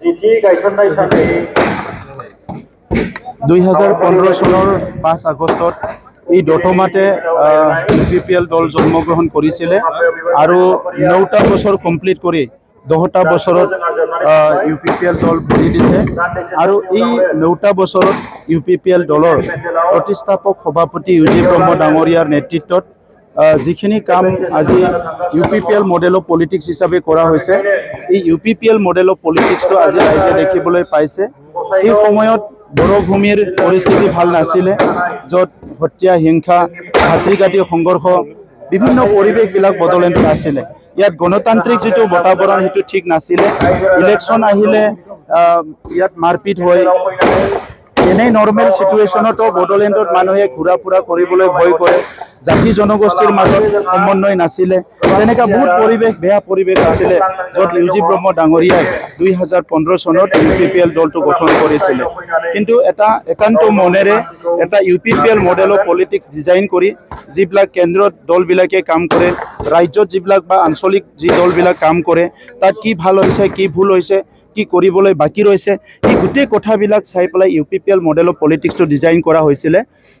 2015 চনৰ 5 আগষ্টত এই দতমাতে UPPL দল জন্মগ্ৰহণ কৰিছিলে আৰু 9টা বছৰ কমপ্লিট কৰি 10টা বছৰত UPPL দল ভৰি দিছে আৰু এই 9টা বছৰত UPPL দলৰ প্ৰতিষ্ঠাপক সভাপতি ইউজি ব্ৰহ্ম ডাঙৰীয়াৰ নেতৃত্বত যিখিনি কাম আজি UPPL মডেল অফ পলিটিক্স হিচাপে কৰা হৈছে এই UPPL মডেল অফ পলিটিক্সটো আজি ৰাইজে দেখিবলৈ পাইছে। এই সময়ত বড়োভূমিৰ পৰিস্থিতি ভাল নাছিলে, য'ত হত্যা হিংসা ভাতৃঘাতী সংঘৰ্ষ বিভিন্ন পৰিৱেশবিলাক বড়োলেণ্ডত আছিলে। ইয়াত গণতান্ত্ৰিক যিটো বাতাবৰণ সেইটো ঠিক নাছিলে। ইলেকশ্যন আহিলে ইয়াত মাৰপিট হয়। এনেই নৰ্মেল চিটুৱেশ্যনতো বড়োলেণ্ডত মানুহে ঘূৰা ফুৰা কৰিবলৈ ভয় কৰে। জাতি জনগোষ্ঠীৰ মাজত সমন্বয় নাছিলে। তেনেকুৱা বহুত পৰিৱেশ বেয়া পৰিৱেশ আছিলে, য'ত ইউজি ব্ৰহ্ম ডাঙৰীয়াই 2015 চনত UPPL দলটো গঠন কৰিছিলে। কিন্তু এটা একান্ত মনেৰে এটা UPPL model of politics design কৰি যিবিলাক কেন্দ্ৰত দলবিলাকে কাম কৰে, ৰাজ্যত যিবিলাক বা আঞ্চলিক যি দলবিলাক কাম কৰে, তাত কি ভাল হৈছে কি ভুল হৈছে কি কৰিবলৈ বাকী ৰৈছে এই গোটেই কথাবিলাক চাই পেলাই UPPL মডেল অফ পলিটিক্সটো ডিজাইন কৰা হৈছিলে।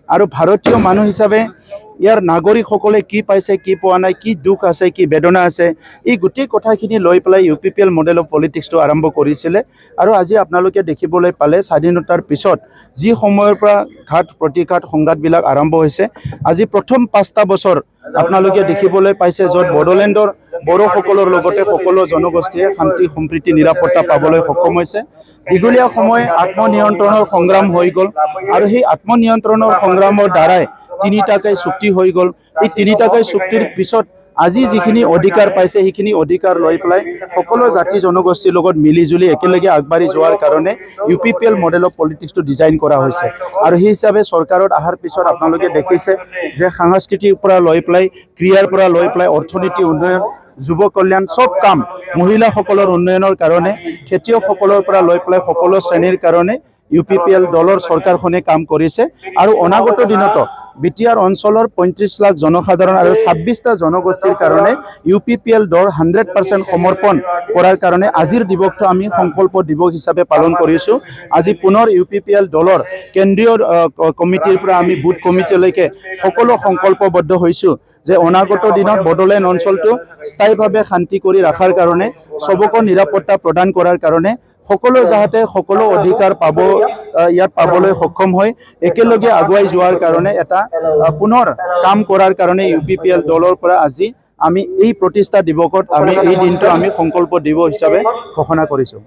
আৰু ভাৰতীয় মানুহ হিচাপে ইয়াৰ নাগৰিকসকলে কি পাইছে কি পোৱা নাই, কি দুখ আছে কি বেদনা আছে, এই গোটেই কথাখিনি লৈ পেলাই UPPL মডেল অফ পলিটিক্সটো আৰম্ভ কৰিছিলে। আৰু আজি আপোনালোকে দেখিবলৈ পালে স্বাধীনতাৰ পিছত যি সময়ৰ পৰা ঘাত প্ৰতিঘাত সংঘাতবিলাক আৰম্ভ হৈছে, আজি প্ৰথম 5টা বছৰ আপোনালোকে দেখিবলৈ পাইছে য'ত বড়োলেণ্ডৰ বড়োসকলৰ লগতে সকলো জনগোষ্ঠীয়ে শান্তি সম্প্ৰীতি নিৰাপত্তা পাবলৈ সক্ষম হৈছে। দীঘলীয়া সময় আত্মনিয়ন্ত্ৰণৰ সংগ্ৰাম হৈ গ'ল আৰু সেই আত্মনিয়ন্ত্ৰণৰ সংগ্ৰামৰ দ্বাৰাই 3টাকৈ চুক্তি হৈ গ'ল। এই 3টাকৈ চুক্তিৰ পিছত আজি যিখিনি অধিকাৰ পাইছে সেইখিনি অধিকাৰ লৈ পেলাই সকলো জাতি জনগোষ্ঠীৰ লগত মিলিজুলি একেলগে আগবাঢ়ি যোৱাৰ কাৰণে UPPL মডেল অফ পলিটিক্সটো ডিজাইন কৰা হৈছে। আৰু সেই হিচাপে চৰকাৰত অহাৰ পিছত আপোনালোকে দেখিছে যে সাংস্কৃতিৰ পৰা লৈ পেলাই ক্ৰীড়াৰ পৰা লৈ পেলাই অৰ্থনীতি উন্নয়ন যুৱ কল্যাণ চব কাম মহিলাসকলৰ উন্নয়নৰ কাৰণে খেতিয়কসকলৰ পৰা লৈ পেলাই সকলো শ্ৰেণীৰ কাৰণে UPPL দলৰ চৰকাৰখনে কাম কৰিছে। আৰু অনাগত দিনত বিটিআৰ অঞ্চলৰ 35 লাখ জনসাধাৰণ আৰু 26টা জনগোষ্ঠীৰ কাৰণে UPPL দল 100% সমৰ্পণ কৰাৰ কাৰণে আজিৰ দিৱসটো আমি সংকল্প দিৱস হিচাপে পালন কৰিছোঁ। আজি পুনৰ UPPL দলৰ কেন্দ্ৰীয় কমিটিৰ পৰা আমি বুথ কমিটিলৈকে সকলো সংকল্পবদ্ধ হৈছোঁ যে অনাগত দিনত বড়োলেণ্ড অঞ্চলটো স্থায়ীভাৱে শান্তি কৰি ৰখাৰ কাৰণে সবকে নিৰাপত্তা প্ৰদান কৰাৰ কাৰণে সকলো যাতে সকলো অধিকাৰ পাব ইয়াত পাবলৈ সক্ষম হয় একেলগে আগুৱাই যোৱাৰ কাৰণে এটা পুনৰ কাম কৰাৰ কাৰণে UPPL দলৰ পৰা আজি আমি এই প্ৰতিষ্ঠা দিৱসত আমি এই দিনটো আমি সংকল্প দিৱস হিচাপে ঘোষণা কৰিছোঁ।